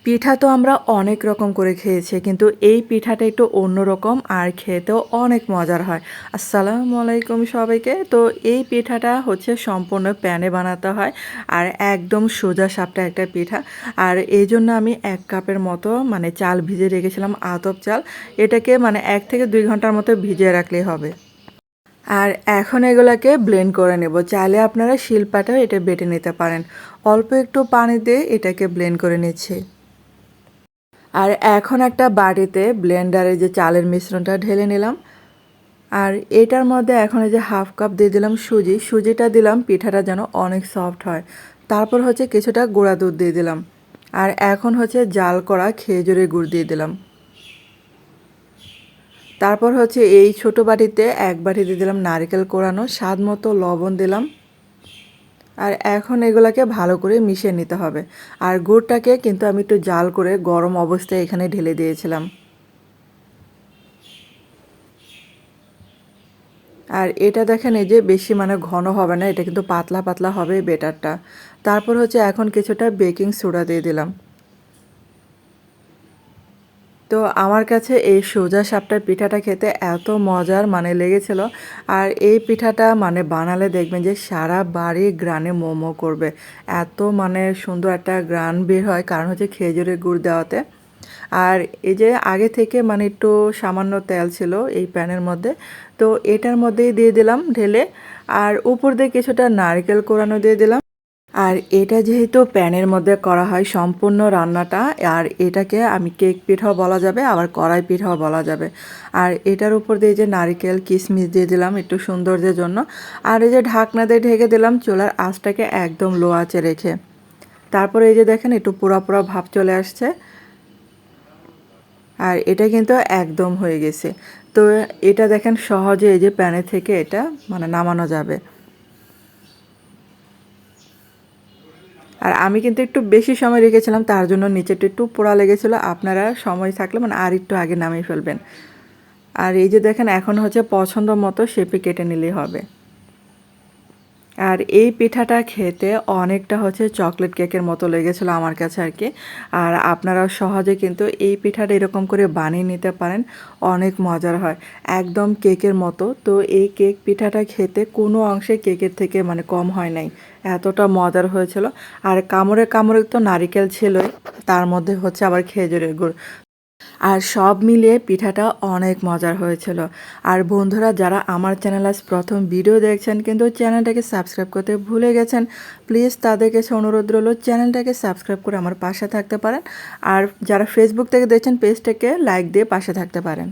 পিঠা তো আমরা অনেক রকম করে খেয়েছি, কিন্তু এই পিঠাটা একটু অন্যরকম আর খেতেও অনেক মজার হয়। আসসালামু আলাইকুম সবাইকে। তো এই পিঠাটা হচ্ছে সম্পূর্ণ প্যানে বানাতে হয় আর একদম সোজা সাপটা একটা পিঠা। আর এই জন্য আমি ১ কাপের মতো মানে চাল ভিজিয়ে রেখেছিলাম, আতপ চাল। এটাকে মানে ১ থেকে ২ ঘন্টার মতো ভিজিয়ে রাখলেই হবে। আর এখন এগুলাকে ব্লেন্ড করে নেব। চাইলে আপনারা শিলপাটাও এটা বেটে নিতে পারেন। অল্প একটু পানি দিয়ে এটাকে ব্লেন্ড করে নিচ্ছি। আর এখন একটা বাটিতে ব্লেন্ডারে যে চালের মিশ্রণটা ঢেলে নিলাম। আর এটার মধ্যে এখন এই যে 1/2 কাপ দিয়ে দিলাম সুজি। সুজিটা দিলাম পিঠাটা যেন অনেক সফট হয়। তারপর হচ্ছে কিছুটা গুঁড়া দুধ দিয়ে দিলাম। আর এখন হচ্ছে জাল করা খেজুরের গুড় দিয়ে দিলাম। তারপর হচ্ছে এই ছোট বাটিতে 1 বাটি দিয়ে দিলাম নারকেল কোড়ানো, স্বাদ মতো লবণ দিলাম। আর এখন এগুলাকে ভালো করে মিশিয়ে নিতে হবে। আর গুড়টাকে কিন্তু আমি একটু জাল করে গরম অবস্থায় এখানে ঢেলে দিয়েছিলাম। আর এটা দেখেন এই যে বেশি মানে ঘন হবে না, এটা কিন্তু পাতলা পাতলা হবে বেটারটা। তারপর হচ্ছে এখন কিছুটা বেকিং সোডা দিয়ে দিলাম। তো আমার কাছে এই সোজা সাপটার পিঠাটা খেতে এত মজার মানে লেগেছিল। আর এই পিঠাটা মানে বানালে দেখবেন যে সারা বাড়ি গ্রানে মোমো করবে। এত মানে সুন্দর একটা গ্রান বের হয়, কারণ হচ্ছে খেজুরের গুড় দেওয়াতে। আর এই যে আগে থেকে মানে একটু সামান্য তেল ছিল এই প্যানের মধ্যে, তো এটার মধ্যেই দিয়ে দিলাম ঢেলে। আর উপর দিয়ে কিছুটা নারকেল কোড়ানো দিয়ে দিলাম। আর এটা যেহেতু প্যানের মধ্যে করা হয় সম্পূর্ণ রান্নাটা, আর এটাকে আমি কেক পিঠাও বলা যাবে, আবার কড়াই পিঠাও বলা যাবে। আর এটার উপর দিয়ে যে নারকেল কিশমিশ দিয়ে দিলাম একটু সৌন্দর্যের জন্য। আর এই যে ঢাকনা দিয়ে ঢেকে দিলাম চুলার আঁচটাকে একদম লো আঁচে রেখে। তারপরে এই যে দেখেন একটু পোড়া পোড়া ভাব চলে আসছে। আর এটা কিন্তু একদম হয়ে গেছে। তো এটা দেখেন সহজে এই যে প্যানে থেকে এটা মানে নামানো যাবে। আর আমি কিন্তু একটু বেশি সময় রেখেছিলাম, তার জন্য নিচেটা একটু পোড়া লেগেছিলো। আপনারা সময় থাকলে মানে আর একটু আগে নামিয়ে ফেলবেন। আর এই যে দেখেন এখন হচ্ছে পছন্দ মতো শেপে কেটে নিলেই হবে। আর এই পিঠাটা খেতে অনেকটা হচ্ছে চকলেট কেকের মতো লেগেছিলো আমার কাছে আর কি। আর আপনারাও সহজে কিন্তু এই পিঠাটা এরকম করে বানিয়ে নিতে পারেন, অনেক মজার হয়, একদম কেকের মতো। তো এই কেক পিঠাটা খেতে কোনো অংশে কেকের থেকে মানে কম হয় নাই, এতটা মজার হয়েছিল। আর কামড়ে কামড়ে তো নারিকেল ছিলই, তার মধ্যে হচ্ছে আবার খেজুরের গুড়। আর সব মিলিয়ে পিঠাটা অনেক মজার হয়েছিল। আর বন্ধুরা যারা আমার চ্যানেল আজ প্রথম ভিডিও দেখছেন কিন্তু চ্যানেলটাকে সাবস্ক্রাইব করতে ভুলে গেছেন, প্লিজ তাদের কাছে অনুরোধ রইল চ্যানেলটাকে সাবস্ক্রাইব করে আমার পাশে থাকতে পারেন। আর যারা ফেসবুক থেকে দেখছেন পেজটাকে লাইক দিয়ে পাশে থাকতে পারেন।